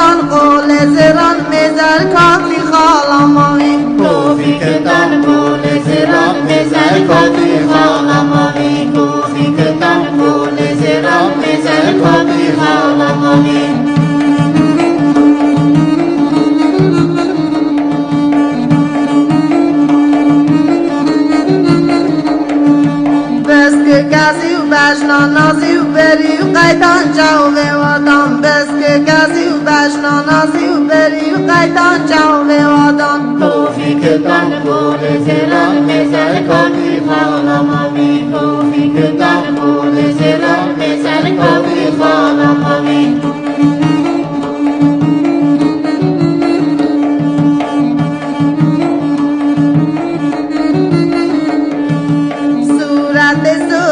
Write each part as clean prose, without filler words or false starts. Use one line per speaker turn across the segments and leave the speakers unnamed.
دان قول زران مزر کافی خالمانی
توفیقتان قول زران مزر کافی خالمانی توفیقتان قول زران مزر کافی خالمانی
بس که کسی و بشنا نازی و بری و قیتان جاو وادان بس که کسی و بشنا نازی و بری و قیتان جاو وادان
توفیقتان قول زران مزر کافی خالمانی توفیقتان قول زران مزر کافی خالمانی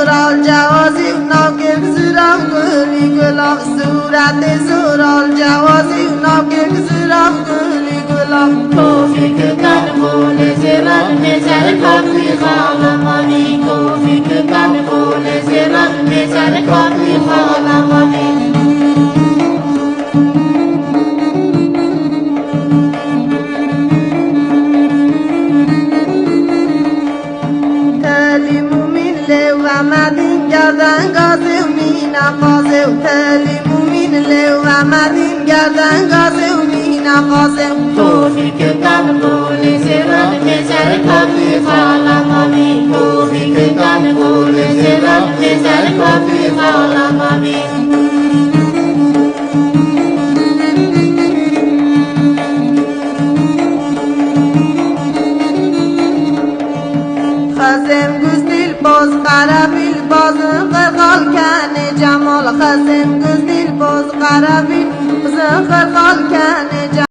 زورال جوازی و ناکک زورال گلی گلاب صورت زورال جوازی و ناکک زورال گلی گلاب
توفیقتان قول زران مزر کافی خالمانی توفیقتان قول زران مزر کافی خالمانی
مدین گردن گازه و می نقازه و تلی مومین لو مدین گردن گازه و می نقازه
توفیقتان قول زران مزر کافی خالمانی توفیقتان قول زران مزر کافی خالمانی
خزم گزدیل باز قربیل باز خرخال کنه جمال خزم گزدیل باز قربیل باز خرخال کنه جمال